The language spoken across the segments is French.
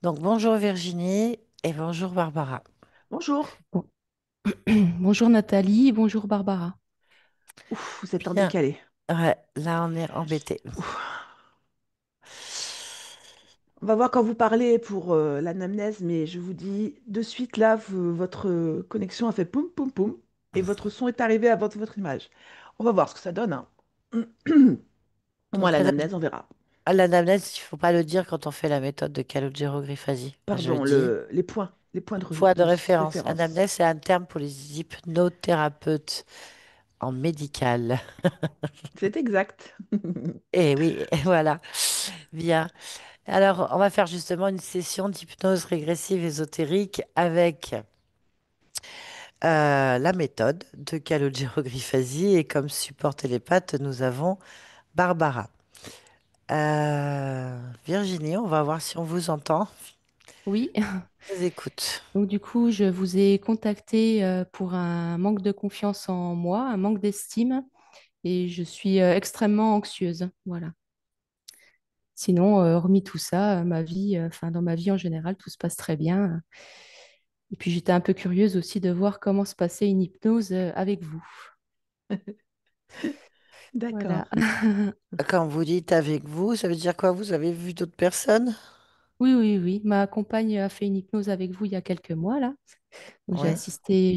Donc bonjour Virginie et bonjour Barbara. Bonjour. Bon- Bonjour Nathalie, bonjour Barbara. Ouf, vous êtes en Bien, décalé. ouais, là on est embêtés. Ouf. On va voir quand vous parlez pour l'anamnèse, mais je vous dis de suite là, votre connexion a fait poum poum poum et votre son est arrivé avant votre image. On va voir ce que ça donne, hein. Au moins Donc l'anamnèse, on verra. à l'anamnèse, il faut pas le dire quand on fait la méthode de Calogero-Griffasi. Je le Pardon, dis. les points Point de de référence. référence. Anamnèse, c'est un terme pour les hypnothérapeutes en médical. C'est exact. Et oui, voilà. Bien. Alors, on va faire justement une session d'hypnose régressive ésotérique avec la méthode de Calogero-Griffasi et comme support télépathe, nous avons Barbara. Virginie, on va voir si on vous entend. Oui, Je vous écoute. donc du coup, je vous ai contacté pour un manque de confiance en moi, un manque d'estime, et je suis extrêmement anxieuse. Voilà. Sinon, hormis tout ça, ma vie, enfin dans ma vie en général, tout se passe très bien. Et puis j'étais un peu curieuse aussi de voir comment se passait une hypnose avec vous. D'accord. Voilà. Quand vous dites avec vous, ça veut dire quoi? Vous avez vu d'autres personnes? Oui, oui, oui. Ma compagne a fait une hypnose avec vous il y a quelques mois là. Donc, Oui.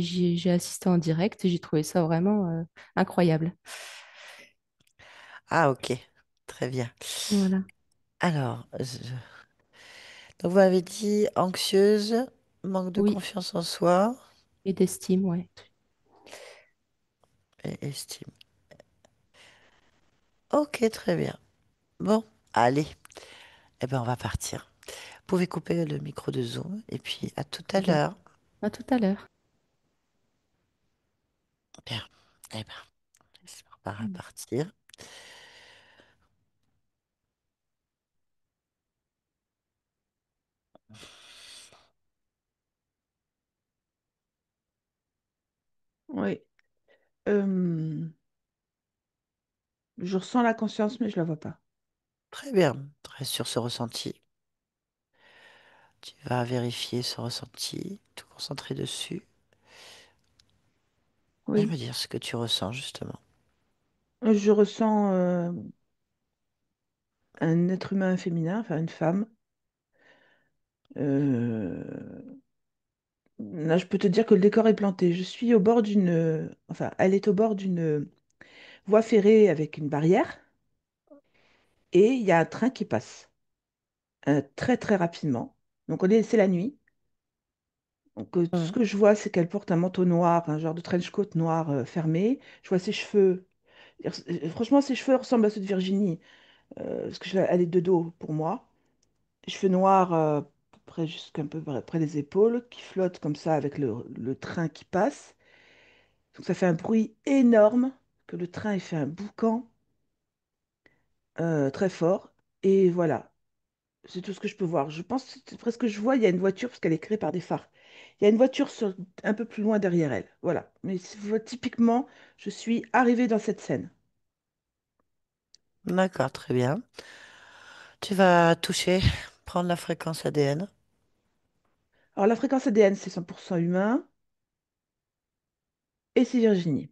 j'ai assisté en direct et j'ai trouvé ça vraiment incroyable. Ah, ok. Très bien. Voilà. Alors, donc vous m'avez dit anxieuse, manque de Oui, confiance en soi et d'estime, ouais. et estime. Ok, très bien. Bon, allez. Eh bien, on va partir. Vous pouvez couper le micro de Zoom et puis à tout à Ok. l'heure. À tout à l'heure. Bien. Eh bien, on va repartir. Oui. Euh, je ressens la conscience, mais je la vois pas. Très bien. Reste sur ce ressenti. Tu vas vérifier ce ressenti, te concentrer dessus et me Oui. dire ce que tu ressens justement. Je ressens un être humain féminin, enfin une femme. Euh, Là, je peux te dire que le décor est planté. Je suis au bord enfin, elle est au bord d'une voie ferrée avec une barrière et il y a un train qui passe très très rapidement. Donc c'est la nuit. Donc tout ce Mhm. que je vois, c'est qu'elle porte un manteau noir, un genre de trench coat noir fermé. Je vois ses cheveux. Franchement, ses cheveux ressemblent à ceux de Virginie, parce que elle est de dos pour moi. Cheveux noirs, près, jusqu'un peu près des épaules, qui flottent comme ça avec le train qui passe. Donc ça fait un bruit énorme, que le train il fait un boucan très fort. Et voilà, c'est tout ce que je peux voir. Je pense que c'est presque que je vois, il y a une voiture, parce qu'elle est créée par des phares. Il y a une voiture un peu plus loin derrière elle. Voilà. Mais typiquement, je suis arrivée dans cette scène. D'accord, très bien. Tu vas toucher, prendre la fréquence ADN. Alors la fréquence ADN, c'est 100% humain, et c'est Virginie.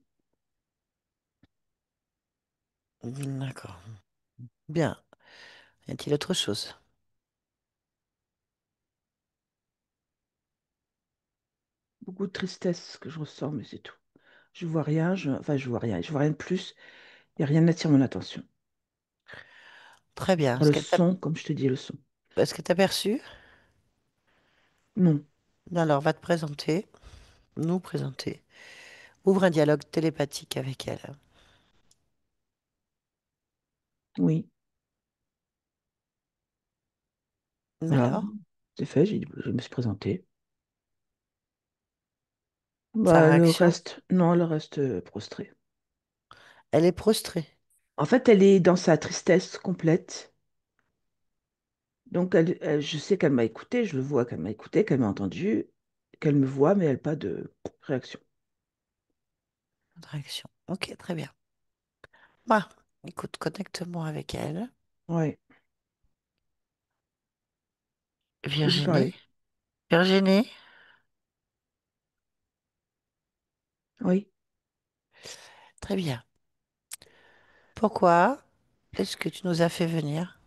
D'accord. Bien. Y a-t-il autre chose? Beaucoup de tristesse que je ressens, mais c'est tout. Je vois rien, enfin je vois rien, je vois rien de plus. Il n'y a rien n'attire mon attention. Très bien. Par le son, comme je te dis, le son. Est-ce que tu as perçu? Non, Alors, va te présenter, nous présenter. Ouvre un dialogue télépathique avec elle. oui, voilà, Alors, c'est fait, je me suis présentée. sa Bah, le réaction? reste, non, le reste prostré. Elle est prostrée. En fait, elle est dans sa tristesse complète. Donc, je sais qu'elle m'a écouté, je le vois qu'elle m'a écouté, qu'elle m'a entendu, qu'elle me voit, mais elle n'a pas de réaction. Pas de réaction. Ok, très bien. Bah, écoute, connecte-moi avec elle. Ouais. Vas-y, Virginie? parler. Virginie? Oui, Très bien. Pourquoi est-ce que tu nous as fait venir?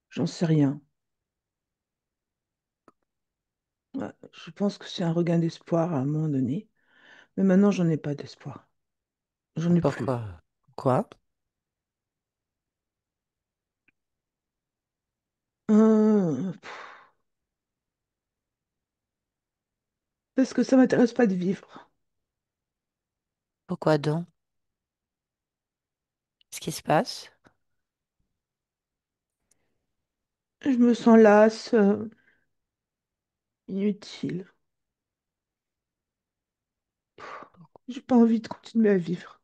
j'en sais rien. Ouais, je pense que c'est un regain d'espoir à un moment donné. Mais maintenant, j'en ai pas d'espoir. J'en ai plus. Pourquoi? Quoi? Pff, parce que ça m'intéresse pas de vivre. Pourquoi donc? Qu'est-ce qui se passe? Je me sens lasse, inutile. J'ai pas envie de continuer à vivre.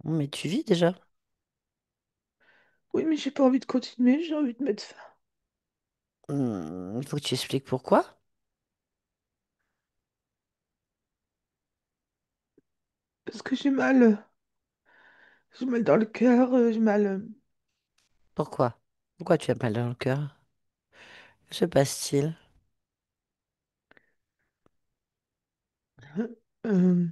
Mais tu vis déjà. Oui, mais j'ai pas envie de continuer, j'ai envie de mettre fin. Il faut que tu expliques pourquoi. Parce que j'ai mal dans le cœur, j'ai mal. Pourquoi? Pourquoi tu as mal dans le cœur? Que se passe-t-il? euh,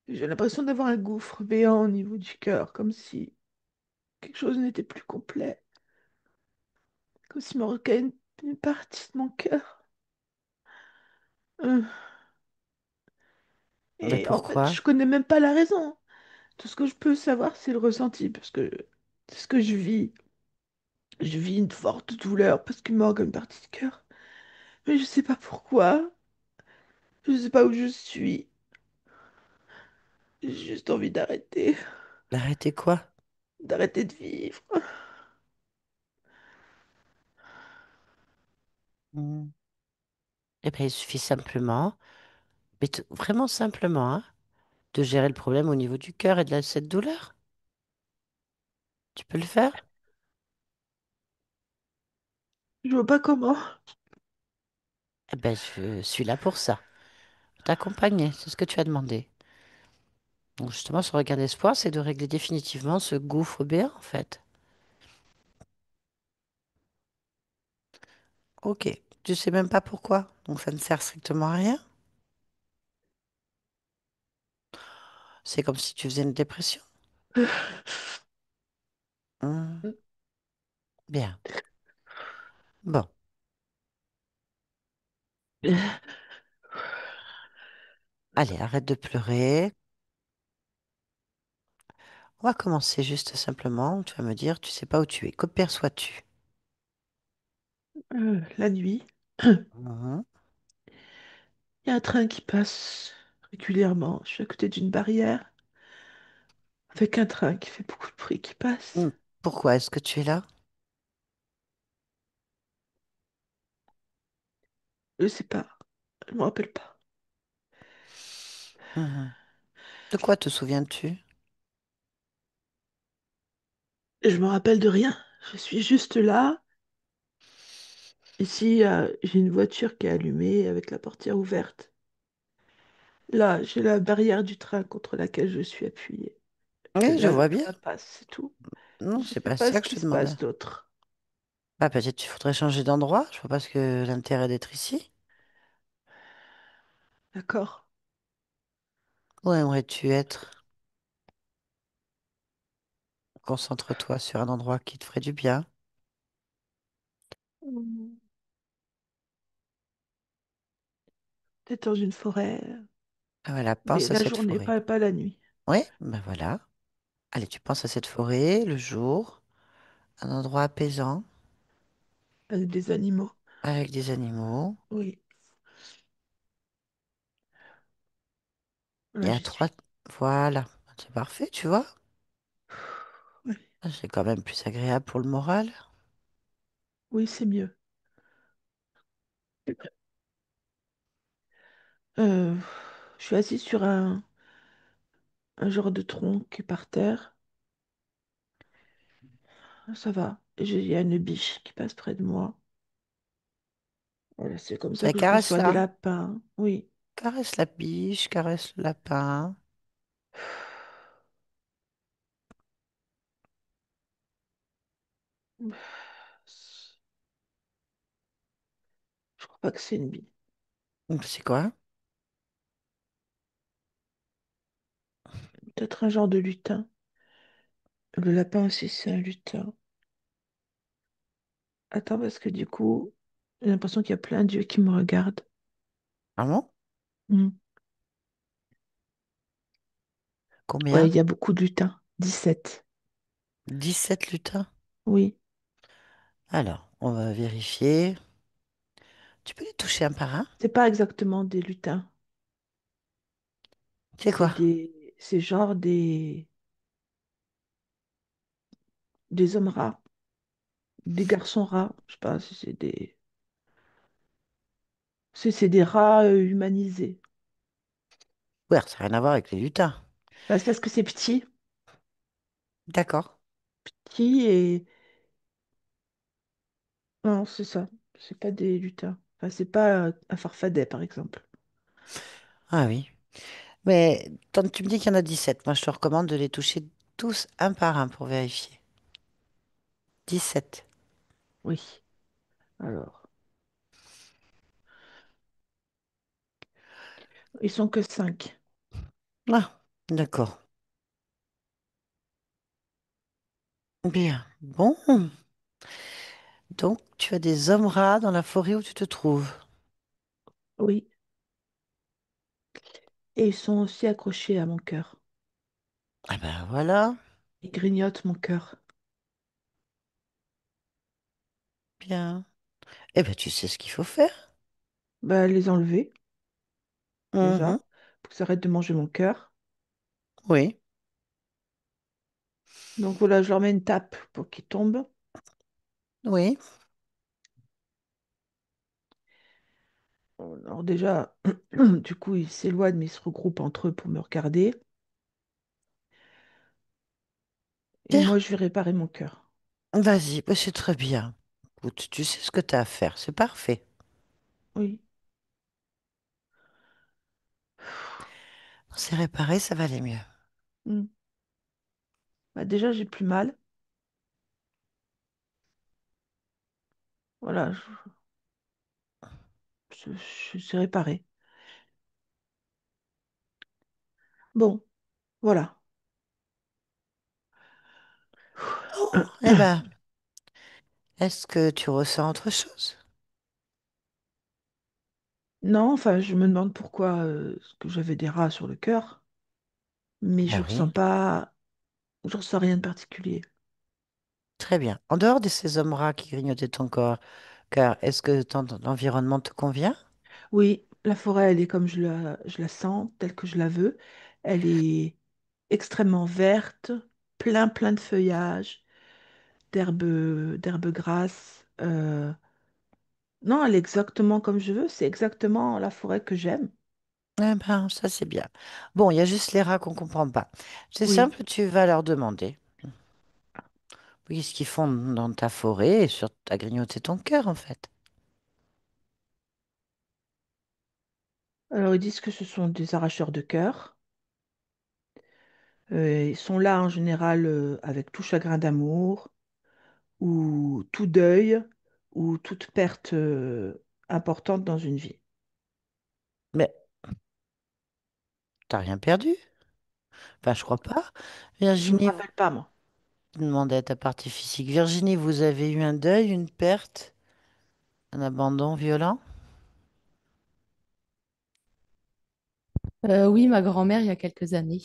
j'ai l'impression d'avoir un gouffre béant au niveau du cœur, comme si quelque chose n'était plus complet, comme s'il me manquait une partie de mon cœur. Euh, Mais et en fait, pourquoi? je connais même pas la raison. Tout ce que je peux savoir, c'est le ressenti, parce que c'est ce que je vis. Je vis une forte douleur parce qu'il me manque une partie de cœur. Mais je sais pas pourquoi. Je sais pas où je suis. J'ai juste envie d'arrêter. Arrêtez quoi? D'arrêter de vivre. Hmm. Eh bien, il suffit simplement, mais vraiment simplement, hein, de gérer le problème au niveau du cœur et de cette douleur. Tu peux le faire? Je vois pas comment. Eh ben, je suis là pour ça. T'accompagner, c'est ce que tu as demandé. Donc justement, ce regard d'espoir, c'est de régler définitivement ce gouffre béant, en fait. Ok, tu sais même pas pourquoi, donc ça ne sert strictement à rien. C'est comme si tu faisais une dépression. Hmm, bien. Bon, allez, arrête de pleurer. On va commencer juste simplement. Tu vas me dire, tu sais pas où tu es. Que perçois-tu? La nuit, Mhm. il y a un train qui passe régulièrement. Je suis à côté d'une barrière avec un train qui fait beaucoup de bruit qui passe. Hmm. Pourquoi est-ce que tu es là? Je sais pas. Je me rappelle pas. Mhm. De quoi te souviens-tu? Je me rappelle de rien. Je suis juste là. Ici, j'ai une voiture qui est allumée avec la portière ouverte. Là, j'ai la barrière du train contre laquelle je suis appuyée. Et Oui, je là, le vois bien. train passe, c'est tout. Non, Je c'est sais pas pas ça ce que je qui te se demande. passe d'autre. Bah, peut-être qu'il faudrait changer d'endroit. Je vois pas ce que l'intérêt d'être ici. D'accord. Où aimerais-tu être? Concentre-toi sur un endroit qui te ferait du bien. Hmm. Peut-être dans une forêt, Ah, voilà, mais pense à la cette journée, forêt. pas la nuit. Oui, ben voilà. Allez, tu penses à cette forêt le jour, un endroit apaisant, Avec des animaux. avec des animaux. Oui, Et voilà, à j'y trois, suis. voilà, c'est parfait, tu vois. Oui, Ah, c'est quand même plus agréable pour le moral. oui, c'est mieux. Je suis assise sur un genre de tronc qui est par terre. Ça va. Il y a une biche qui passe près de moi. Voilà, c'est comme ça Ben, que je perçois des caresse-la. lapins. Oui. Caresse la biche, caresse le lapin. Je crois pas que c'est une bille. C'est quoi? Peut-être un genre de lutin. Le lapin aussi, c'est un lutin. Attends, parce que du coup, j'ai l'impression qu'il y a plein d'yeux qui me regardent. Ah bon? Hmm. Ouais, Combien? il y a beaucoup de lutins. 17. 17 lutins. Oui. Alors, on va vérifier. Tu peux les toucher un par un? C'est pas exactement des lutins. C'est quoi? C'est genre des hommes rats, des garçons rats. Je sais pas si c'est des. C'est des rats humanisés. Ouais, ça n'a rien à voir avec les lutins. Bah, c'est parce que c'est petit, D'accord. petit et. Non, c'est ça. C'est pas des lutins. Enfin, c'est pas un farfadet, par exemple. Ah oui. Mais tant que tu me dis qu'il y en a 17, moi je te recommande de les toucher tous un par un pour vérifier. 17. Oui. Alors, ils sont que 5. Ah, d'accord. Bien. Bon. Donc, tu as des hommes rats dans la forêt où tu te trouves. Oui. Et ils sont aussi accrochés à mon cœur. Ah ben voilà. Ils grignotent mon cœur. Bien. Eh ben, tu sais ce qu'il faut faire. Bah, les enlever, déjà, Mhm. pour que ça arrête de manger mon cœur. Oui. Donc voilà, je leur mets une tape pour qu'ils tombent. Oui. Alors déjà, du coup, ils s'éloignent, mais ils se regroupent entre eux pour me regarder. Et Bien. moi, je vais réparer mon cœur. Vas-y, ben, c'est très bien. Écoute, tu sais ce que tu as à faire. C'est parfait. Oui. C'est réparé, ça va aller mieux. Mm. Bah, déjà, j'ai plus mal. Voilà, je suis réparée. Bon, voilà. Bon, eh ben, est-ce que tu ressens autre chose? Non, enfin, je me demande pourquoi est-ce que j'avais des rats sur le cœur, mais Ah oui. je ressens rien de particulier. Très bien. En dehors de ces hommes rats qui grignotaient ton corps, car est-ce que ton environnement te convient? Oui, la forêt, elle est comme je la sens, telle que je la veux. Elle est extrêmement verte, plein de feuillage, d'herbes grasses. Non, elle est exactement comme je veux. C'est exactement la forêt que j'aime. Eh ben, ça c'est bien. Bon, il y a juste les rats qu'on comprend pas. C'est Oui. simple, tu vas leur demander. Oui, ce qu'ils font dans ta forêt et sur à grignoter ton cœur, en fait. Alors, ils disent que ce sont des arracheurs de cœur. Ils sont là en général avec tout chagrin d'amour ou tout deuil ou toute perte importante dans une vie. Mais t'as rien perdu. Enfin, je crois pas. Je me Virginie, vous rappelle pas, moi. demandez à ta partie physique. Virginie, vous avez eu un deuil, une perte, un abandon violent? Oui, ma grand-mère, il y a quelques années.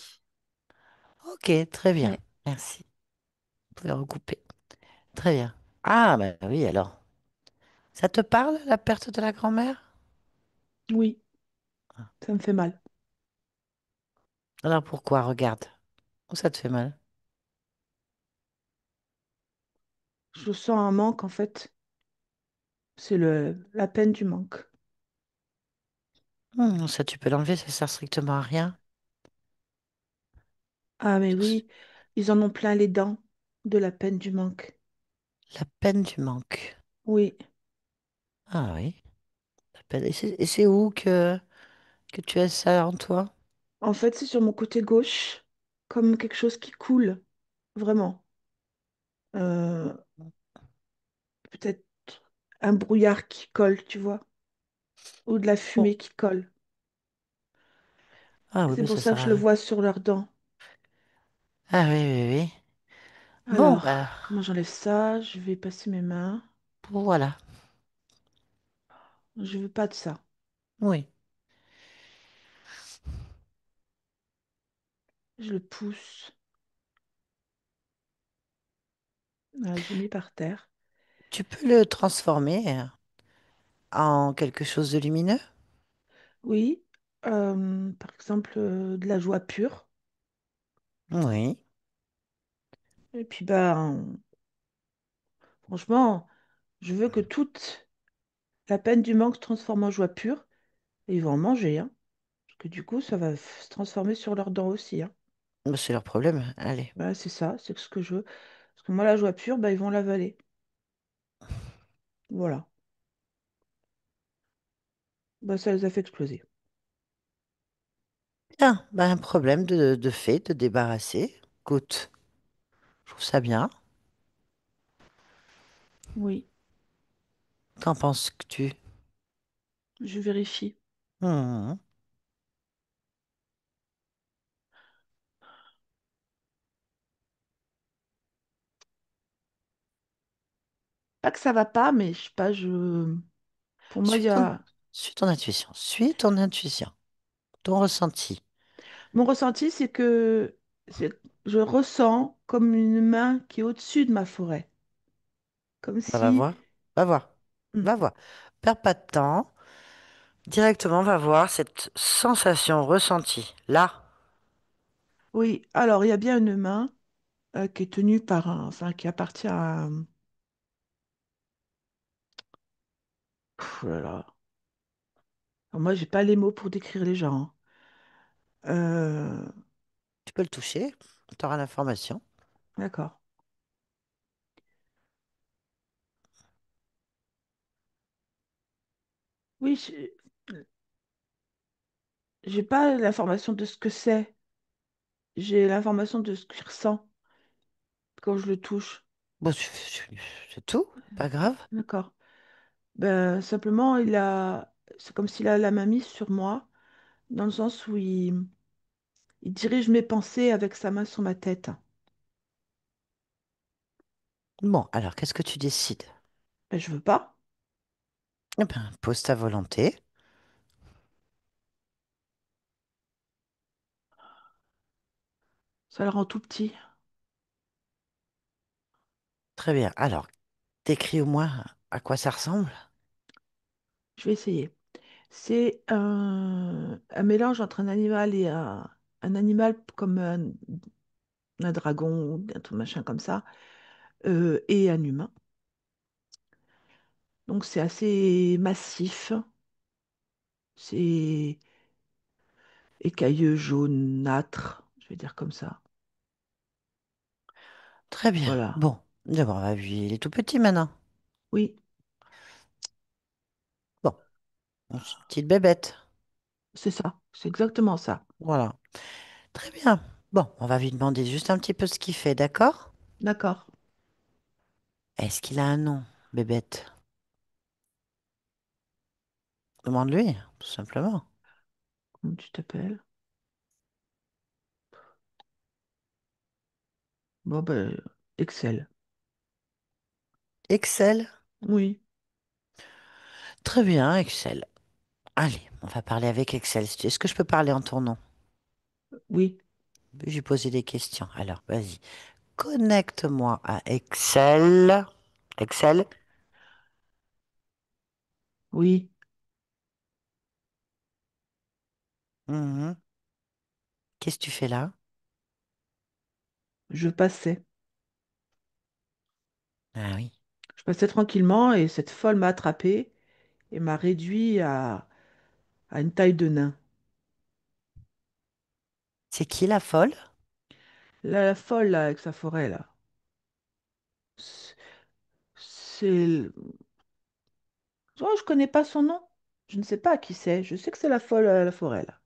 Ok, très bien. Ouais. Merci. Vous pouvez recouper. Très bien. Ah, bah oui, alors. Ça te parle, la perte de la grand-mère? Oui, ça me fait mal. Alors pourquoi? Regarde. Où ça te fait mal? Je sens un manque, en fait. C'est la peine du manque. Ça, tu peux l'enlever, ça sert strictement à rien. Ah, mais oui, ils en ont plein les dents de la peine du manque. La peine du manque. Oui, Ah oui. La peine. Et c'est où que tu as ça en toi? en fait, c'est sur mon côté gauche, comme quelque chose qui coule, vraiment. Euh, peut-être un brouillard qui colle, tu vois, ou de la Bon. fumée qui colle. Ah oui, C'est mais pour ça ça sert que à je le rien. vois sur leurs dents. Ah oui, oui, oui. Bon, Alors, bah, comment j'enlève ça? Je vais passer mes mains. voilà. Je veux pas de ça. Oui. Je le pousse. Voilà, j'ai mis par terre. Tu peux le transformer en quelque chose de lumineux? Oui, par exemple, de la joie pure. Oui. Et puis, ben, franchement, je veux que toute la peine du manque se transforme en joie pure. Et ils vont en manger, hein. Parce que du coup, ça va se transformer sur leurs dents aussi, hein. Bah, c'est leur problème. Allez. Voilà, c'est ça, c'est ce que je veux. Parce que moi, la joie pure, ben, ils vont l'avaler. Voilà. Ben, ça les a fait exploser. Bien, bah, un problème de fait, de débarrasser. Écoute, je trouve ça bien. Oui, Qu'en penses-tu? je vérifie. Hmm. Pas que ça va pas, mais je sais pas, je... Pour moi, il Suis y ton, a... suis ton intuition. Suis ton intuition. Ton ressenti. Mon ressenti, c'est que je ressens comme une main qui est au-dessus de ma forêt. Comme Bah, va si... voir. Va voir. Hmm. Va voir. Perds pas de temps. Directement, va voir cette sensation ressentie. Là. Oui, alors il y a bien une main qui est tenue par un... Enfin, qui appartient à un... Pff, oh là là. Alors, moi, j'ai pas les mots pour décrire les gens, hein. Euh, Tu peux le toucher. Tu auras l'information. D'accord. Oui, j'ai pas l'information de ce que c'est. J'ai l'information de ce qu'il ressent quand je le touche. Bon, c'est tout. Pas grave. D'accord. Ben, simplement, c'est comme s'il a la main mise sur moi, dans le sens où il dirige mes pensées avec sa main sur ma tête. Bon, alors, qu'est-ce que tu décides? Ben, je veux pas. Eh ben, pose ta volonté. Ça le rend tout petit. Très bien. Alors, décris au moins à quoi ça ressemble. Je vais essayer. C'est un mélange entre un animal et un animal comme un dragon, un truc machin comme ça, et un humain. Donc c'est assez massif, c'est écailleux, jaunâtre, je vais dire comme ça. Très bien. Voilà. Bon, d'abord, on va vu, il est tout petit maintenant. Oui, Bon, c'est une petite bébête. c'est ça, c'est exactement ça. Voilà. Très bien. Bon, on va lui demander juste un petit peu ce qu'il fait, d'accord? D'accord. Est-ce qu'il a un nom, bébête? Demande-lui, tout simplement. Comment tu t'appelles? Bon, ben, Excel. Excel. Oui, Très bien, Excel. Allez, on va parler avec Excel. Est-ce que je peux parler en ton nom? oui, Je vais lui poser des questions. Alors, vas-y. Connecte-moi à Excel. Excel. oui, Mhm. Qu'est-ce que tu fais là? je passais. Ah oui. Je passais tranquillement et cette folle m'a attrapé et m'a réduit à une taille de nain. C'est qui la folle? La folle, là, avec sa forêt, là. C'est... c'est- Oh, je connais pas son nom. Je ne sais pas qui c'est. Je sais que c'est la folle à la forêt, là.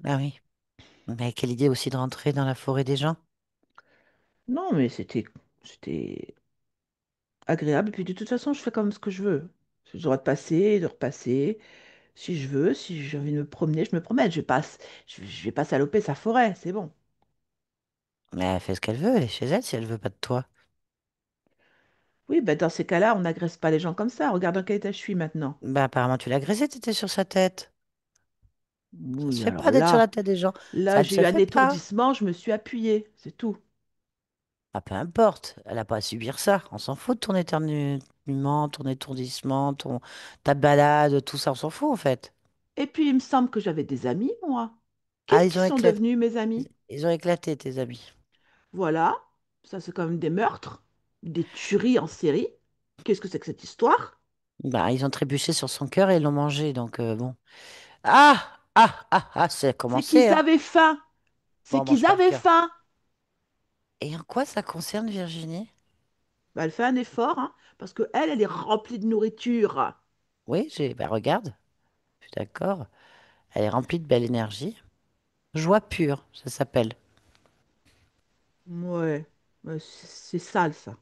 Ah oui. Mais quelle idée aussi de rentrer dans la forêt des gens? Non, mais c'était... agréable. Et puis de toute façon, je fais comme ce que je veux. J'ai le droit de passer, de repasser. Si je veux, si j'ai envie de me promener, je me promène. Je vais pas saloper sa forêt, c'est bon. Mais elle fait ce qu'elle veut, elle est chez elle si elle veut pas de toi. Oui, ben dans ces cas-là, on n'agresse pas les gens comme ça. Regarde dans quel état je suis maintenant. Bah apparemment tu l'as agressée, t'étais sur sa tête. Ça se Oui, fait alors pas d'être sur la là, tête des gens. là, Ça ne j'ai eu se un fait pas. étourdissement, je me suis appuyée, c'est tout. Ah, peu importe, elle a pas à subir ça. On s'en fout de ton éternuement, ton étourdissement, ta balade, tout ça, on s'en fout en fait. Et puis, il me semble que j'avais des amis, moi. Ah, Qu'est-ce qu'ils sont devenus, mes amis? ils ont éclaté tes amis. Voilà, ça c'est quand même des meurtres, des tueries en série. Qu'est-ce que c'est que cette histoire? Bah, ils ont trébuché sur son cœur et l'ont mangé, donc bon. Ah! Ah! Ah! Ah! C'est C'est commencé, qu'ils hein? avaient faim. C'est Bon, on mange qu'ils pas le avaient cœur. faim. Et en quoi ça concerne Virginie? Bah, elle fait un effort, hein, parce que elle est remplie de nourriture. Oui, bah, regarde, je suis d'accord. Elle est remplie de belle énergie. Joie pure, ça s'appelle. Ouais, ouais, c'est sale ça.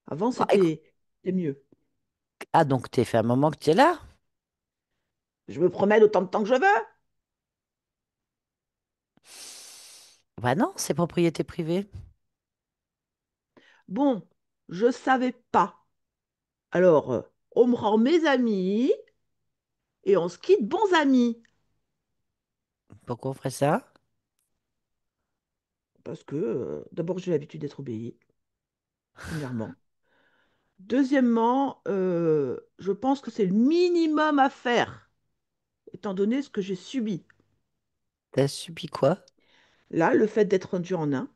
Avant, Bon, écoute. c'était mieux. Ah, donc t'es fait un moment que tu es là? Je me promène autant de temps que je veux. Bah non, c'est propriété privée. Bon, je savais pas. Alors, on me rend mes amis et on se quitte bons amis. Pourquoi on ferait ça? Parce que, d'abord, j'ai l'habitude d'être obéie, premièrement. Deuxièmement, je pense que c'est le minimum à faire, étant donné ce que j'ai subi. T'as subi quoi? Là, le fait d'être rendu en nain,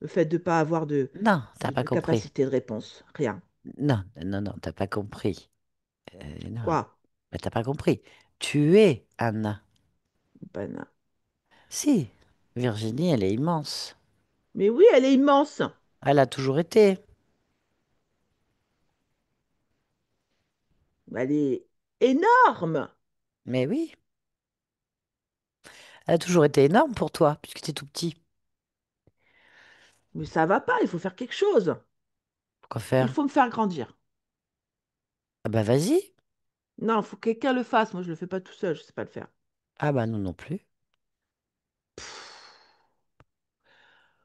le fait de ne pas avoir Non, t'as pas de compris. capacité de réponse, rien. Non, non, non, t'as pas compris. Non, Quoi? bah, t'as pas compris. Tu es un nain. Ben, non. Si, Virginie, elle est immense. Mais oui, elle est immense. Elle a toujours été. Elle est énorme. Mais oui, elle a toujours été énorme pour toi, puisque t'es tout petit. Mais ça va pas, il faut faire quelque chose. Pourquoi Il faire? faut me faire grandir. Ah bah vas-y. Non, il faut que quelqu'un le fasse. Moi, je le fais pas tout seul, je sais pas le faire. Ah bah nous non plus.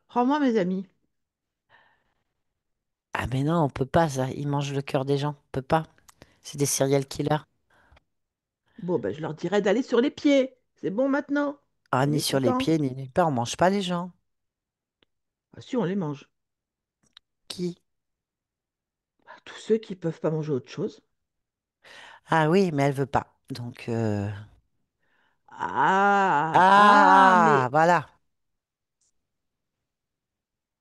Rends-moi mes amis. Ah mais non, on peut pas ça. Ils mangent le cœur des gens. On peut pas. C'est des serial killers. Bon, ben, je leur dirai d'aller sur les pieds. C'est bon maintenant? Ah, On ni est sur les content? pieds, ni nulle part. On mange pas les gens. Ah, si, on les mange. Qui? Bah, tous ceux qui peuvent pas manger autre chose. Ah oui, mais elle veut pas. Donc Mais voilà.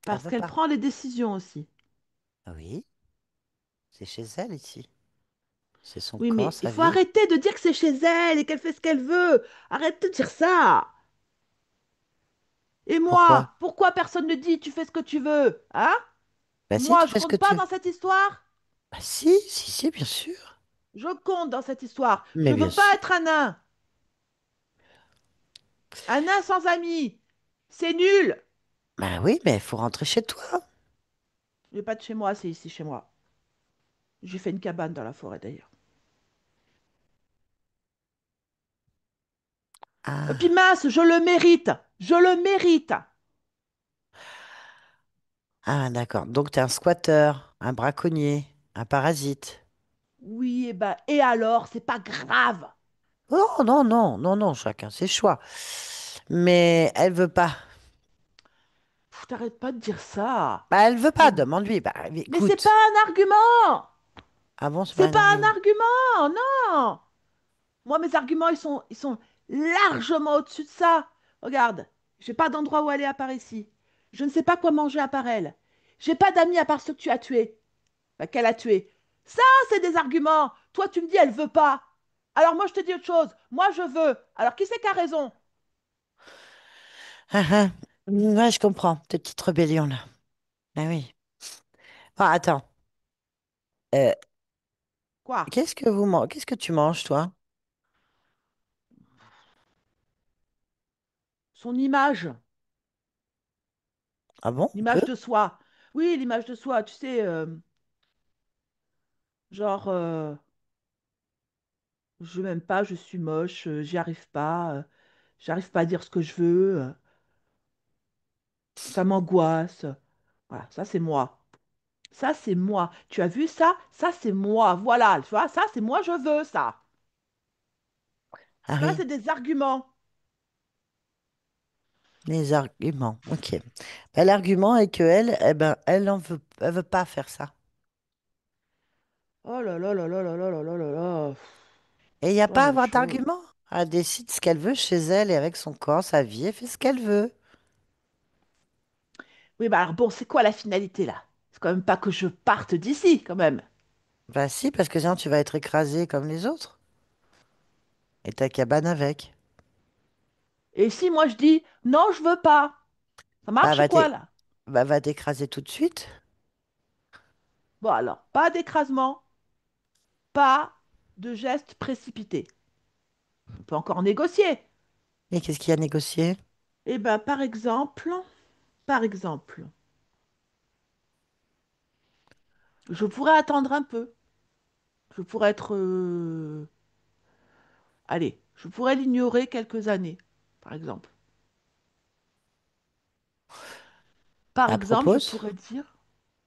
Elle parce veut qu'elle pas. prend les décisions aussi. Ah oui, c'est chez elle ici. C'est son Oui, corps, mais il sa faut vie. arrêter de dire que c'est chez elle et qu'elle fait ce qu'elle veut. Arrête de dire ça. Et Pourquoi? moi, pourquoi personne ne dit tu fais ce que tu veux? Hein? Bah si, Moi, tu je fais ce que compte pas tu... dans cette histoire? Bah si, si, si, bien sûr. Je compte dans cette histoire. Je Mais bien veux pas sûr. être un nain. Un nain sans amis. C'est nul. Bah oui, mais il faut rentrer chez toi. Je vais pas de chez moi, c'est ici chez moi. J'ai fait une cabane dans la forêt d'ailleurs. Et puis Ah, mince, je le mérite. Je le mérite. ah d'accord. Donc t'es un squatteur, un braconnier, un parasite. Oui, et ben, et alors, c'est pas grave. Oh non, non, non, non, chacun ses choix. Mais elle veut pas. Pff, t'arrêtes pas de dire ça. Bah elle veut pas, Mais, demande-lui. Bah mais c'est pas écoute. un argument. Ah bon, c'est pas C'est un pas un argument. argument, non. Moi, mes arguments, ils sont largement au-dessus de ça. Regarde, j'ai pas d'endroit où aller à part ici. Je ne sais pas quoi manger à part elle. J'ai pas d'amis à part ceux que tu as tués. Bah, qu'elle a tué. Ça, c'est des arguments. Toi, tu me dis, elle veut pas. Alors moi, je te dis autre chose. Moi, je veux. Alors qui c'est qui a raison? Ah, ah. Ouais, je comprends. Tes petites rébellions là. Ah oui. Ah, attends. Euh, Quoi? qu'est-ce que tu manges, toi? Son image. Ah bon, on L'image peut? de soi. Oui, l'image de soi, tu sais, genre, je m'aime pas, je suis moche, j'arrive pas à dire ce que je veux, ça m'angoisse. Voilà, ça c'est moi. Ça c'est moi. Tu as vu ça? Ça c'est moi. Voilà, tu vois, ça c'est moi, je veux ça. Ah Ça oui, c'est des arguments. les arguments. Ok. Ben, l'argument est que elle, eh ben, elle veut pas faire ça. Oh là là là là là là là là là là. Et il n'y a Pas la pas à même avoir chose. d'argument. Elle décide ce qu'elle veut chez elle et avec son corps, sa vie, elle fait ce qu'elle veut. Oui, bah alors bon, c'est quoi la finalité là? C'est quand même pas que je parte d'ici, quand même. Bah si, parce que sinon tu vas être écrasé comme les autres. Et ta cabane avec. Et si moi je dis non, je veux pas, ça Bah marche ou quoi là? va t'écraser tout de suite. Bon alors, pas d'écrasement, pas de geste précipité. On peut encore négocier. Et qu'est-ce qu'il y a à négocier? Eh ben par exemple, je pourrais attendre un peu. Je pourrais être, allez, je pourrais l'ignorer quelques années, par exemple. Par Bah exemple, je propose. pourrais dire,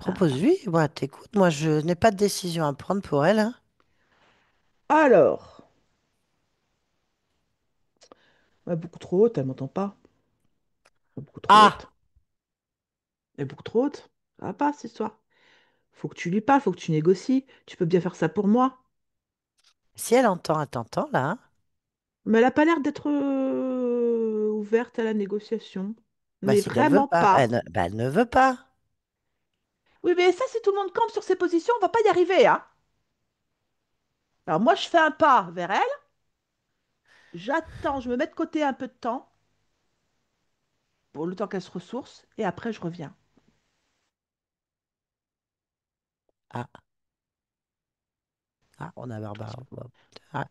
hein. Propose-lui. Moi, t'écoutes. Moi, je n'ai pas de décision à prendre pour elle, hein. Alors, ouais, beaucoup trop haute, elle m'entend pas. Beaucoup trop haute. Ah! Elle est beaucoup trop haute. Ça va pas, cette histoire. Faut que tu lui parles, faut que tu négocies. Tu peux bien faire ça pour moi. Si elle entend, elle t'entend, là, hein. Mais elle a pas l'air d'être ouverte à la négociation. Bah Mais c'est qu'elle veut vraiment pas. pas. Bah, elle ne veut pas. Oui, mais ça, si tout le monde campe sur ses positions, on va pas y arriver, hein. Alors moi, je fais un pas vers elle. J'attends, je me mets de côté un peu de temps pour le temps qu'elle se ressource. Et après, je reviens. Ah, ah, on a Barbara. Bon. Ah.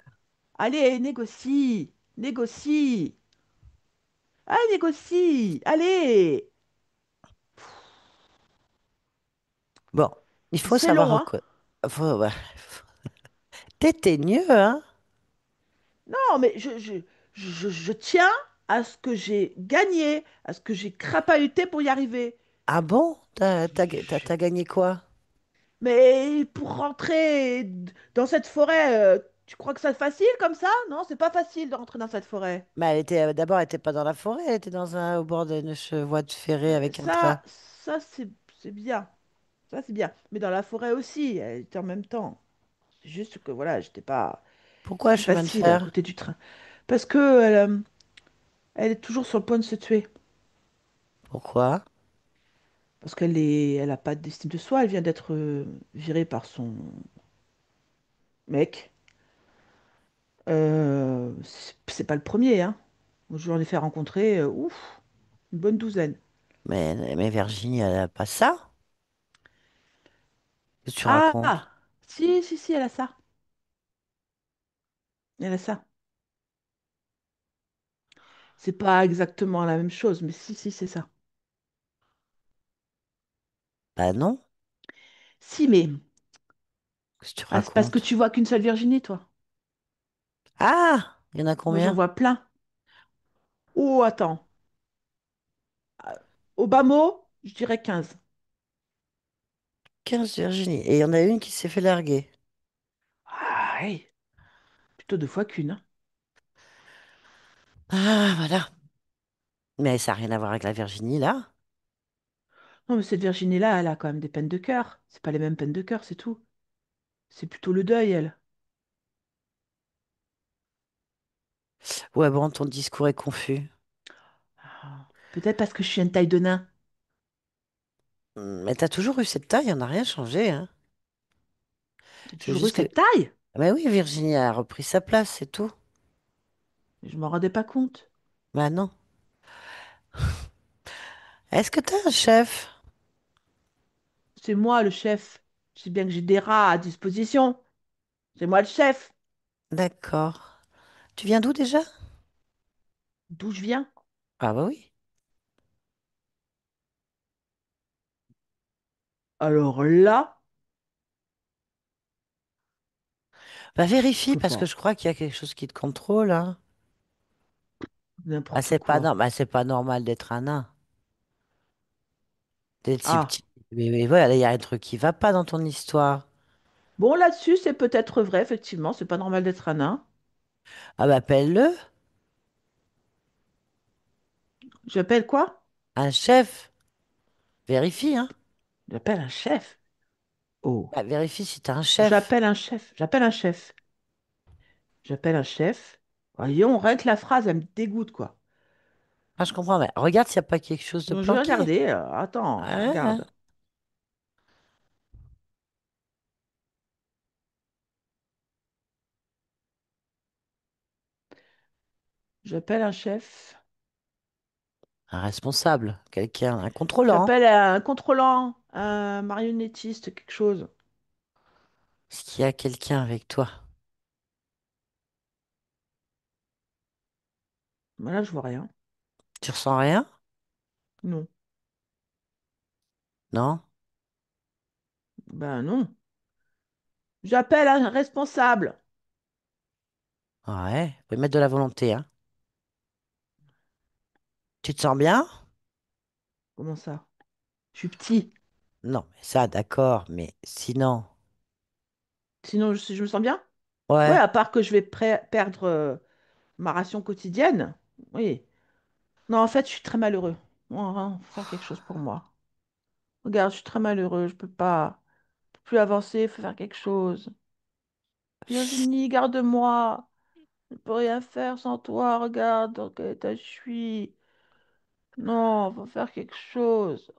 Allez, négocie. Négocie. Allez, négocie. Allez. Bon, il faut C'est savoir long, hein. reconnaître. Faut, ouais. T'es teigneux, hein? Non, mais je tiens à ce que j'ai gagné, à ce que j'ai crapahuté pour y arriver. Ah bon? Je- T'as gagné quoi? Mais pour rentrer dans cette forêt, tu crois que c'est facile comme ça? Non, c'est pas facile de rentrer dans cette forêt. Mais d'abord, elle était pas dans la forêt, elle était au bord d'une voie de ferrée avec un train. Ça c'est bien. Ça, c'est bien. Mais dans la forêt aussi, elle était en même temps. C'est juste que voilà, j'étais pas. Pourquoi C'est un plus chemin de facile à fer? côté du train. Parce que elle est toujours sur le point de se tuer. Pourquoi? Parce elle a pas d'estime de soi. Elle vient d'être virée par son mec. C'est pas le premier, hein. Je lui en ai fait rencontrer, ouf, une bonne douzaine. Mais Virginie, elle a pas ça? Qu'est-ce que tu racontes? Ah! Si, si, si, elle a ça. Elle a ça. C'est pas exactement la même chose, mais si, si, c'est ça. Bah non. Si, mais Qu'est-ce que tu ah, c'est parce que racontes? tu vois qu'une seule Virginie, toi. Ah! Il y en a Moi, j'en combien? vois plein. Oh, attends. Au bas mot, je dirais 15. 15 Virginie. Et il y en a une qui s'est fait larguer. Ah, hey, plutôt deux fois qu'une, hein. Ah, voilà. Mais ça n'a rien à voir avec la Virginie, là. Non, mais cette Virginie-là, elle a quand même des peines de cœur. C'est pas les mêmes peines de cœur, c'est tout. C'est plutôt le deuil, elle. Ouais, bon, ton discours est confus. Ah, peut-être parce que je suis une taille de nain. Mais t'as toujours eu cette taille, on n'a rien changé, hein. J'ai C'est toujours eu juste que... cette taille. Mais oui, Virginie a repris sa place, c'est tout. Je m'en rendais pas compte. Bah non. Est-ce que t'as un chef? C'est moi le chef. Je sais bien que j'ai des rats à disposition. C'est moi le chef. D'accord. Tu viens d'où déjà? D'où je viens? Ah bah oui. Alors là, Bah je vérifie peux parce que pas. je crois qu'il y a quelque chose qui te contrôle, hein. Ah, N'importe quoi. c'est pas normal d'être un nain, d'être si Ah. petit. Mais voilà, il y a un truc qui va pas dans ton histoire. Bon, là-dessus, c'est peut-être vrai, effectivement. C'est pas normal d'être un nain. Ah bah appelle-le, J'appelle quoi? un chef. Vérifie, hein. J'appelle un chef. Oh. Bah, vérifie si t'as un chef. J'appelle un chef. J'appelle un chef. J'appelle un chef. Voyons, rien que la phrase, elle me dégoûte, quoi. Ah, je comprends, mais regarde s'il n'y a pas quelque chose de Donc, je vais planqué. regarder. Attends, Ouais. regarde. J'appelle un chef. Un responsable, quelqu'un, un contrôlant. J'appelle un contrôlant, un marionnettiste, quelque chose. Est-ce qu'il y a quelqu'un avec toi? Voilà, je vois rien. Tu ressens rien? Non. Non? Ben non. J'appelle un responsable. Ouais, faut y mettre de la volonté, hein. Tu te sens bien? Comment ça? Je suis petit. Non, mais ça, d'accord, mais sinon. Sinon, je me sens bien? Ouais, Ouais. à part que je vais perdre ma ration quotidienne. Oui. Non, en fait, je suis très malheureux. Faut faire quelque chose pour moi. Regarde, je suis très malheureux. Je peux plus avancer. Faut faire quelque chose. Virginie, garde-moi. Je peux rien faire sans toi. Regarde dans quel état je suis. Non, faut faire quelque chose.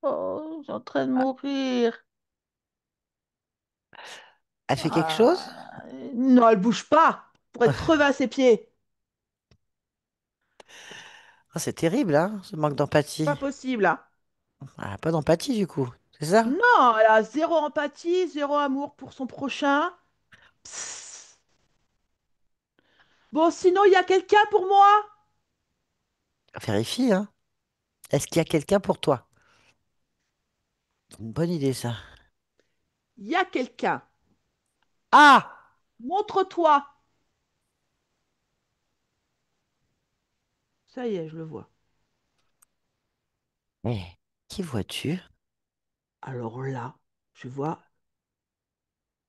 Oh, je suis en train de mourir. Elle fait quelque chose? Non, elle bouge pas. Pour être crevée à ses pieds. Oh, c'est terrible, hein, ce manque Pas d'empathie. possible, hein. Ah, pas d'empathie, du coup. C'est ça? Non, elle a zéro empathie, zéro amour pour son prochain. Psst. Bon, sinon, il y a quelqu'un pour moi? Vérifie, hein. Est-ce qu'il y a quelqu'un pour toi? Une bonne idée, ça. Il y a quelqu'un. Ah! Montre-toi. Ça y est, je le vois. Eh, qui vois-tu? Alors là, je vois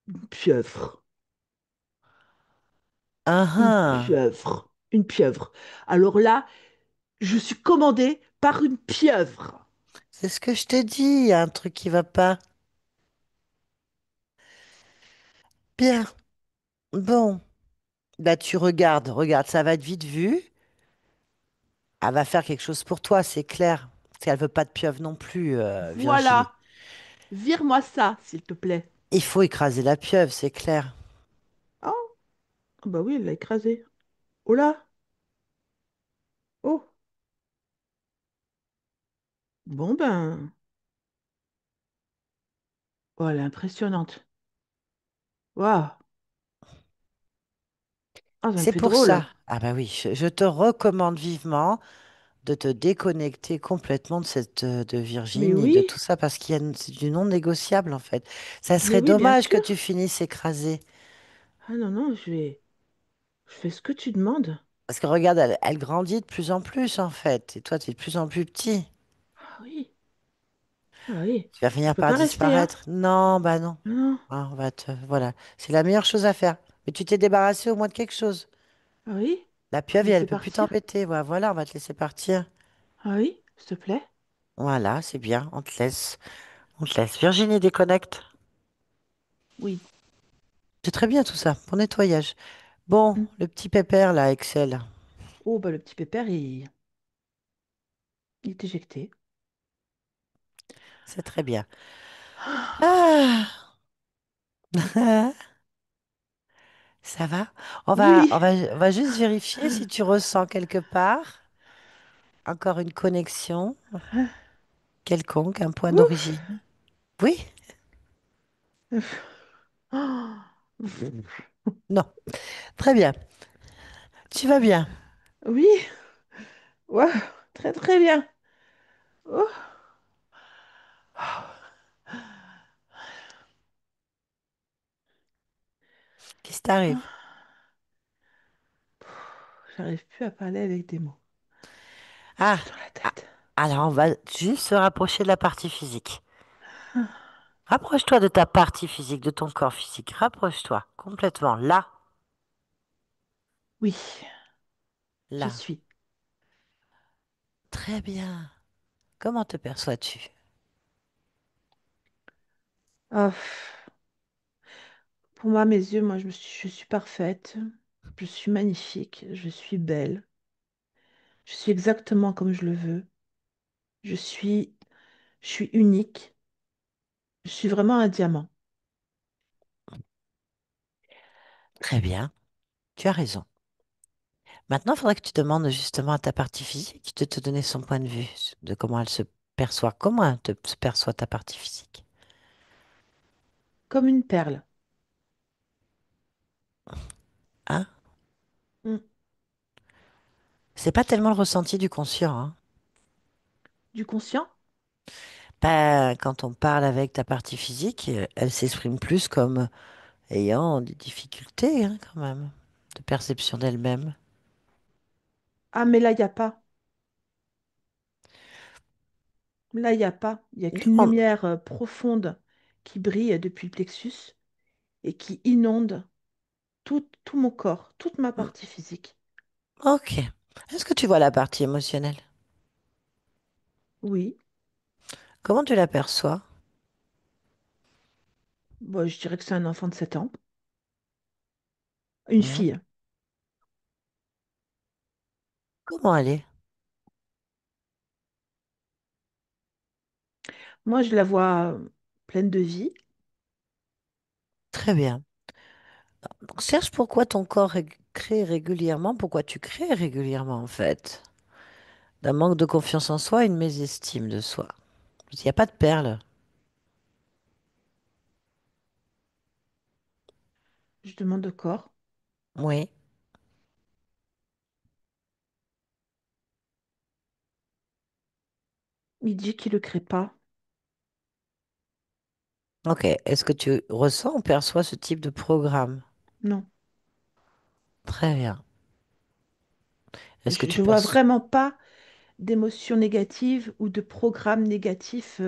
une pieuvre. Ah Une ah! pieuvre. Une pieuvre. Alors là, je suis commandée par une pieuvre. C'est ce que je t'ai dit, il y a un truc qui va pas. Bien. Bon. Bah tu regardes, regarde, ça va être vite vu. Elle va faire quelque chose pour toi, c'est clair. Parce qu'elle veut pas de pieuvre non plus, Virginie. Voilà. Vire-moi ça, s'il te plaît. Il faut écraser la pieuvre, c'est clair. Oh, bah oui, elle l'a écrasé. Oh là. Oh. Bon ben. Oh, elle est impressionnante. Waouh. Ah, ça me C'est fait pour drôle. ça. Ah bah oui, je te recommande vivement de te déconnecter complètement de cette de Mais Virginie et de oui, tout ça parce c'est du non négociable en fait. Ça mais serait oui, bien dommage que sûr. tu finisses écrasé. Ah non, non, je fais ce que tu demandes. Parce que regarde, elle grandit de plus en plus en fait. Et toi, tu es de plus en plus petit. Ah oui, ah oui. Tu vas Je finir peux par pas rester, hein. disparaître. Non, bah non. Non. Ah, voilà. C'est la meilleure chose à faire. Mais tu t'es débarrassé au moins de quelque chose. Ah oui, La je peux pieuvre, te elle laisser peut plus partir. t'embêter. Voilà, voilà, on va te laisser partir. Ah oui, s'il te plaît. Voilà, c'est bien. On te laisse. On te laisse. Virginie, déconnecte. Oui. C'est très bien tout ça, pour nettoyage. Bon, Hmm. le petit pépère là, Excel. Oh, bah le petit pépère, il est éjecté. C'est très bien. Ah, ça va? Oui. On va juste vérifier si tu ressens quelque part encore une connexion quelconque, un point Ouf. d'origine. Oui? Non. Très bien. Tu vas bien. Oui. Ouais, très très bien. Oh. t'arrive. Ah, j'arrive plus à parler avec des mots. Ah, J'ai dans la ah, tête. alors on va juste se rapprocher de la partie physique. Ah, Rapproche-toi de ta partie physique, de ton corps physique. Rapproche-toi complètement. Là, oui, j'y là. suis. Très bien. Comment te perçois-tu? Ah, pour moi, mes yeux, je suis parfaite. Je suis magnifique. Je suis belle. Je suis exactement comme je le veux. Je suis, je suis unique. Je suis vraiment un diamant. Très bien. Tu as raison. Maintenant, il faudrait que tu demandes justement à ta partie physique de te donner son point de vue, de comment elle se perçoit. Comment elle se perçoit ta partie physique? Comme une perle. Hein? Mm. C'est pas tellement le ressenti du conscient, hein. Du conscient? Ben, quand on parle avec ta partie physique, elle s'exprime plus comme ayant des difficultés, hein, quand même, de perception d'elle-même. Ah, mais là, il n'y a pas. Là, il n'y a pas. Il n'y a qu'une Non. lumière profonde qui brille depuis le plexus et qui inonde tout mon corps, toute ma partie physique. Ok. Est-ce que tu vois la partie émotionnelle? Oui, Comment tu l'aperçois? bon, je dirais que c'est un enfant de 7 ans. Une Hmm. fille. Comment elle est? Moi, je la vois pleine de vie. Très bien. Donc, cherche pourquoi ton corps crée régulièrement, pourquoi tu crées régulièrement en fait. D'un manque de confiance en soi et une mésestime de soi. Il n'y a pas de perles. Je demande au corps. Oui. Il dit qu'il ne le crée pas. Ok. Est-ce que tu ressens ou perçois ce type de programme? Non. Très bien. Est-ce que tu Je vois perçois... vraiment pas d'émotions négatives ou de programmes négatifs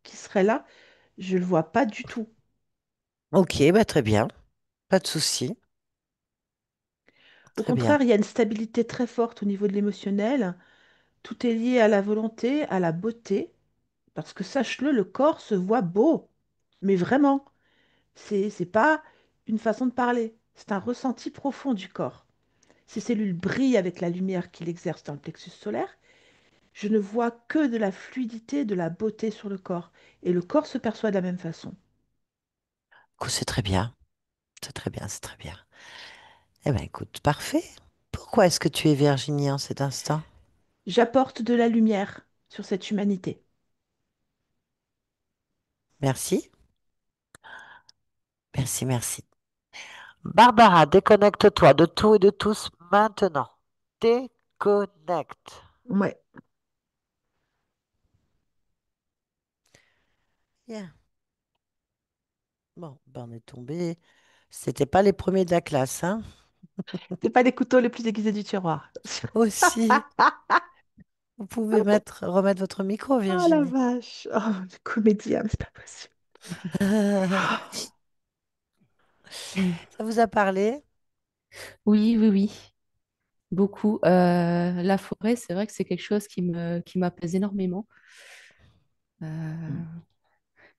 qui seraient là. Je le vois pas du tout. Ok, bah très bien. Pas de souci. Au Très bien. contraire, il y a une stabilité très forte au niveau de l'émotionnel. Tout est lié à la volonté, à la beauté. Parce que sache-le, le corps se voit beau. Mais vraiment, c'est pas une façon de parler. C'est un ressenti profond du corps. Ces cellules brillent avec la lumière qu'il exerce dans le plexus solaire. Je ne vois que de la fluidité, de la beauté sur le corps. Et le corps se perçoit de la même façon. Écoute, c'est très bien. C'est très bien, c'est très bien. Eh bien, écoute, parfait. Pourquoi est-ce que tu es Virginie en cet instant? J'apporte de la lumière sur cette humanité. Merci. Merci, merci. Barbara, déconnecte-toi de tout et de tous maintenant. Déconnecte. Ouais. Bien. Bon, ben on est tombé. C'était pas les premiers de la classe, hein? C'est pas les couteaux les plus aiguisés du tiroir. Aussi, vous pouvez remettre votre micro, Oh la Virginie. vache. Oh, le comédien, c'est pas possible. Mm. Ça vous a parlé? Oui, oui, oui, beaucoup. La forêt, c'est vrai que c'est quelque chose qui m'apaise énormément. Euh,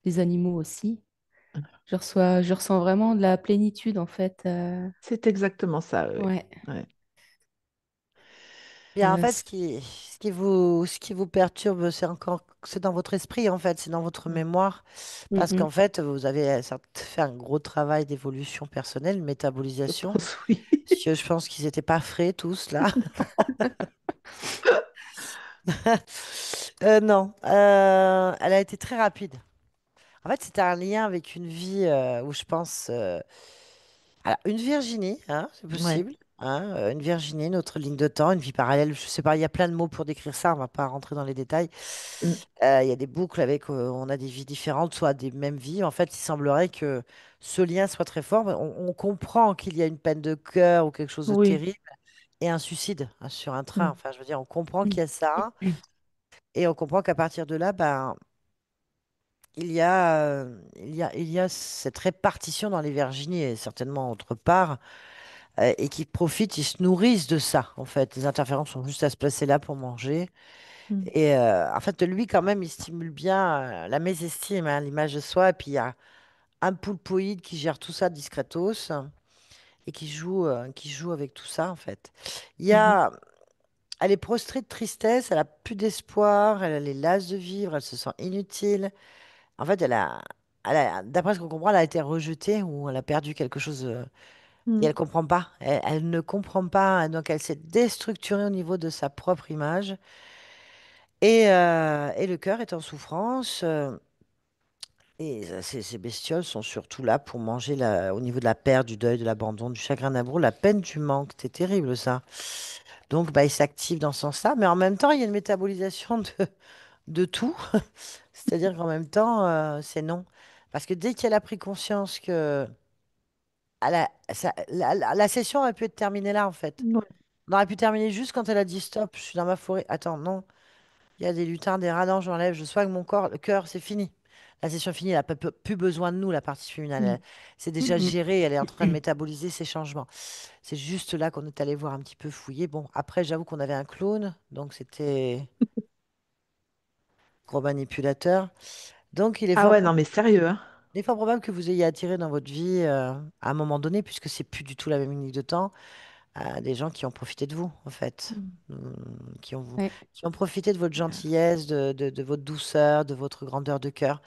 les animaux aussi. Je ressens vraiment de la plénitude en fait. C'est exactement ça, oui. Ouais. Ouais. Bien, en fait, C- ce qui vous perturbe, c'est dans votre esprit, en fait, c'est dans votre Mm. mémoire, Mm, parce mm. qu'en fait, vous avez certes fait un gros travail d'évolution personnelle, Je métabolisation, pense oui. parce que je pense qu'ils n'étaient pas frais tous là. Non, elle a été très rapide. En fait, c'était un lien avec une vie où je pense, alors, une Virginie, hein, c'est Ouais. possible, hein, une Virginie, notre ligne de temps, une vie parallèle. Je sais pas, il y a plein de mots pour décrire ça. On va pas rentrer dans les détails. Mm, Il y a des boucles avec, on a des vies différentes, soit des mêmes vies. En fait, il semblerait que ce lien soit très fort. Mais on comprend qu'il y a une peine de cœur ou quelque chose de oui. terrible et un suicide hein, sur un train. Mm, Enfin, je veux dire, on comprend Mm. qu'il y a ça et on comprend qu'à partir de là, ben, il y a cette répartition dans les Virginies et certainement autre part et qui profitent, ils se nourrissent de ça. En fait, les interférences sont juste à se placer là pour manger. mm, Et en fait, lui, quand même, il stimule bien la mésestime, hein, l'image de soi. Et puis, il y a un poulpoïde qui gère tout ça discretos et qui joue avec tout ça, en fait. Il y mhm, a, elle est prostrée de tristesse, elle a plus d'espoir, elle est lasse de vivre, elle se sent inutile. En fait, d'après ce qu'on comprend, elle a été rejetée ou elle a perdu quelque chose et mm, elle comprend pas. Elle ne comprend pas, donc elle s'est déstructurée au niveau de sa propre image. Et le cœur est en souffrance. Et ces bestioles sont surtout là pour manger au niveau de la perte, du deuil, de l'abandon, du chagrin d'amour, la peine du manque. C'est terrible ça. Donc bah, il s'active dans ce sens-là, mais en même temps, il y a une métabolisation de tout. C'est-à-dire qu'en même temps, c'est non. Parce que dès qu'elle a pris conscience que la session aurait pu être terminée là, en fait. ouais, On aurait pu terminer juste quand elle a dit stop, je suis dans ma forêt. Attends, non. Il y a des lutins, des radans, j'enlève, je soigne mon corps, le cœur, c'est fini. La session est finie, elle n'a plus besoin de nous, la partie féminine. mm, C'est déjà Mm, géré, elle est en train de mm. métaboliser ces changements. C'est juste là qu'on est allé voir un petit peu fouiller. Bon, après, j'avoue qu'on avait un clone, donc c'était gros manipulateur. Donc, Ah ouais, non, mais sérieux, hein. il est fort probable que vous ayez attiré dans votre vie, à un moment donné, puisque c'est plus du tout la même ligne de temps, des gens qui ont profité de vous, en fait. Mm. Hum, Ouais. qui ont profité de votre Euh, gentillesse, de votre douceur, de votre grandeur de cœur,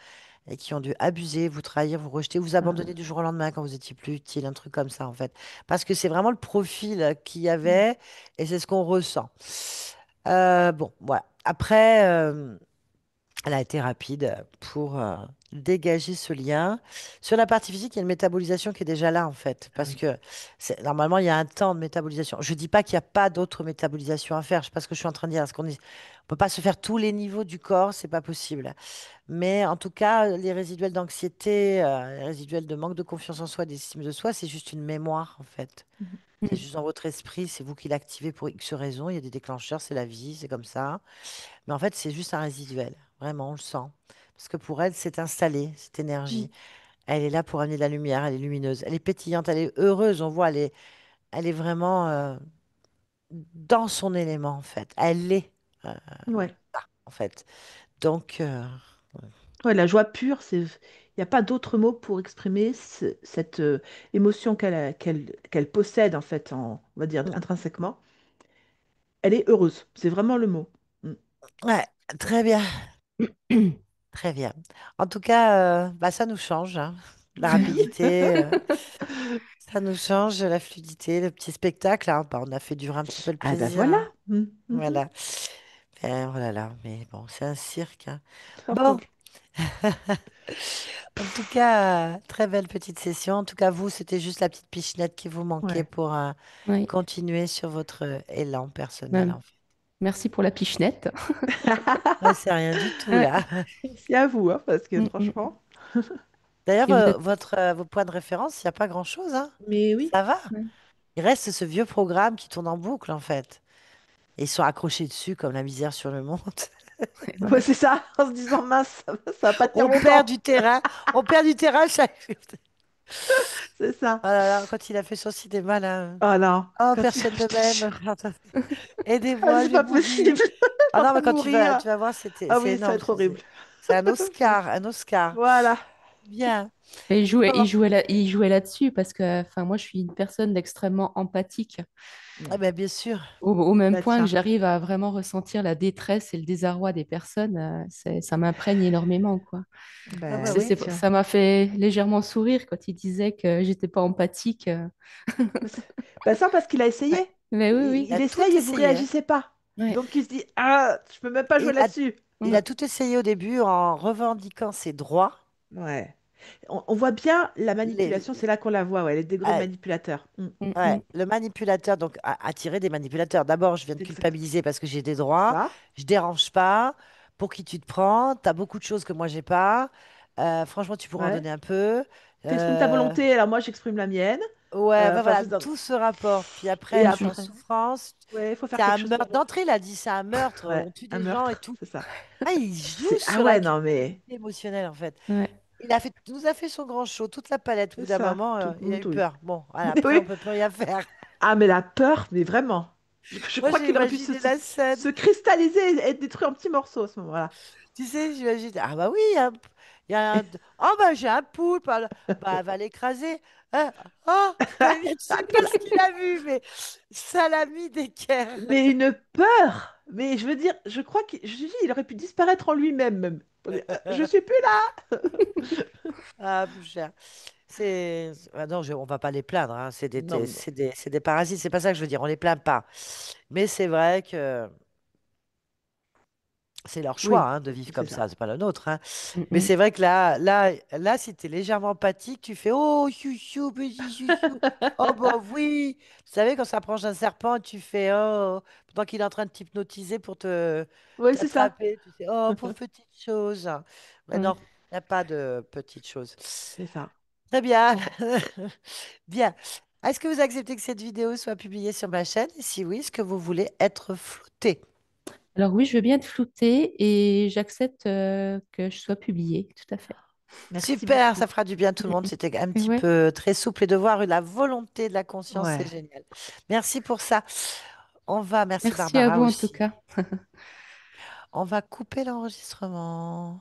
et qui ont dû abuser, vous trahir, vous rejeter, vous abandonner ah, du jour au lendemain quand vous étiez plus utile, un truc comme ça, en fait. Parce que c'est vraiment le profil qu'il y mm, avait, et c'est ce qu'on ressent. Bon, voilà. Après, elle a été rapide pour dégager ce lien. Sur la partie physique, il y a une métabolisation qui est déjà là, en fait. ah Parce oui. que normalement, il y a un temps de métabolisation. Je ne dis pas qu'il n'y a pas d'autres métabolisations à faire. Je ne sais pas ce que je suis en train de dire. On ne peut pas se faire tous les niveaux du corps, c'est pas possible. Mais en tout cas, les résiduels d'anxiété, les résiduels de manque de confiance en soi, d'estime de soi, c'est juste une mémoire, en fait. Mhm, C'est Mm, juste dans votre esprit, c'est vous qui l'activez pour X raisons. Il y a des déclencheurs, c'est la vie, c'est comme ça. Mais en fait, c'est juste un résiduel. Vraiment, on le sent. Parce que pour elle, c'est installé, cette mm, énergie. Elle est là pour amener de la lumière, elle est lumineuse, elle est pétillante, elle est heureuse. On voit, elle est vraiment dans son élément, en fait. Elle est, euh, ouais. en fait. Donc, Ouais, la joie pure, il n'y a pas d'autre mot pour exprimer cette émotion qu'elle possède, en fait, on va dire intrinsèquement. Elle est heureuse, c'est vraiment le mot. Mm. ouais, très bien, mm. très bien. En tout cas, bah, ça nous change, hein. La rapidité, ça nous change, la fluidité, le petit spectacle, hein. Bah, on a fait durer un petit peu le Ah bah plaisir, voilà. hein. Mm, mhm. Voilà. Oh là là, mais bon, c'est un cirque, hein. Oh, Bon, oui. en tout cas, très belle petite session. En tout cas, vous, c'était juste la petite pichenette qui vous manquait Ouais. pour Oui. continuer sur votre élan personnel, Ben, en fait. merci pour la pichenette. Ouais, c'est rien du tout, Ouais. là. Merci à vous, hein, parce que Mm, mm. franchement. D'ailleurs, Et vous êtes. vos points de référence, il n'y a pas grand-chose, hein. Mais oui. Ça va. Ouais. Il reste ce vieux programme qui tourne en boucle, en fait. Et ils sont accrochés dessus comme la misère sur le monde. Ouais, Ouais, voilà. c'est ça, en se disant mince, ça va pas tenir On perd longtemps. du terrain. On perd du terrain chaque... C'est ça. Oh là là, quand il a fait son cinéma, là. Oh non, Oh, quand il... personne ne m'aime. Ah, Aidez-moi, c'est je vais pas mourir. possible. Je Ah suis en non, train mais de mourir. tu vas voir, Ah c'est oui, ça va énorme. être horrible. C'est un Oscar, un Oscar. Voilà. Bien. Et Ça va. il jouait là-dessus parce que, enfin, moi, je suis une personne d'extrêmement empathique, Ah Ouais. ben, bien sûr. au même Bah point que tiens. j'arrive à vraiment ressentir la détresse et le désarroi des personnes. Ça m'imprègne énormément, quoi. Ah bah Bah oui. oui, tiens. Ça m'a fait légèrement sourire quand il disait que j'étais pas empathique. Bah ça parce qu'il a essayé. Ouais. Mais oui, Il oui. Il a tout essaye et vous essayé, hein. réagissez pas. Ouais. Donc il se dit, ah, je peux même pas jouer Il a, là-dessus. il Mm. a tout essayé au début en revendiquant ses droits. Ouais. On voit bien la Les, manipulation, c'est là qu'on la voit, ouais, les degrés de euh, manipulateur. Mm, ouais, mm. le manipulateur, donc attirer des manipulateurs. D'abord, je viens de C'est exact. culpabiliser parce que j'ai des C'est droits. ça. Je dérange pas. Pour qui tu te prends? Tu as beaucoup de choses que moi, j'ai pas. Franchement, tu pourrais en Ouais. donner un peu. T'exprimes ta Euh, volonté, alors moi j'exprime la mienne. ouais, bah Enfin, voilà, tout se rapporte. Puis et après, je suis en après, souffrance. ouais, il faut faire C'est un quelque chose pour meurtre. moi. D'entrée, il a dit c'est un meurtre. Ouais, On tue un des gens et meurtre, tout. c'est ça. Ah, il joue Ah sur la ouais, non mais culpabilité émotionnelle, en fait. Ouais. Nous a fait son grand show, toute la palette. Au bout c'est d'un ça, moment, tout, il a eu tout, oui. peur. Bon, voilà, Mais après, on oui. peut plus rien faire. Ah mais la peur, mais vraiment. Je Moi, crois j'ai qu'il aurait pu imaginé la se scène. cristalliser et être détruit en petits morceaux à ce moment-là. Tu sais, j'imagine. Ah bah oui, il y a oh bah j'ai un poulpe. Bah, elle va l'écraser. Hein, oh, je ne sais pas ce qu'il a vu, mais ça l'a mis d'équerre. Mais une peur! Mais je veux dire, je crois je dis, il aurait pu disparaître en lui-même même. Je suis plus là! Ah, plus cher. Ah non, on va pas les plaindre, hein. Non, non. C'est des parasites, c'est pas ça que je veux dire, on les plaint pas. Mais c'est vrai que c'est leur choix, Oui, hein, de vivre c'est comme ça. ça, c'est pas le nôtre, hein. Mm, Mais mm. c'est vrai que là, si tu es légèrement empathique, tu fais oh, chouchou, petit chouchou. Oh, bah oui. Vous savez, quand ça approche un serpent, tu fais oh, pendant qu'il est en train de t'hypnotiser pour Oui, c'est ça. t'attraper, tu sais oh, pauvre petite chose. Mais Ouais. non, il n'y a pas de petite chose. C'est ça. Très bien. Bien. Est-ce que vous acceptez que cette vidéo soit publiée sur ma chaîne? Et si oui, est-ce que vous voulez être flouté? Alors oui, je veux bien être floutée et j'accepte que je sois publiée, tout à fait. Merci Super, beaucoup. ça fera du bien à tout le Mm, monde. mm. C'était un Et petit ouais. peu très souple et de voir la volonté de la conscience, c'est Ouais. génial. Merci pour ça. Merci Merci à Barbara vous en tout aussi. cas. On va couper l'enregistrement.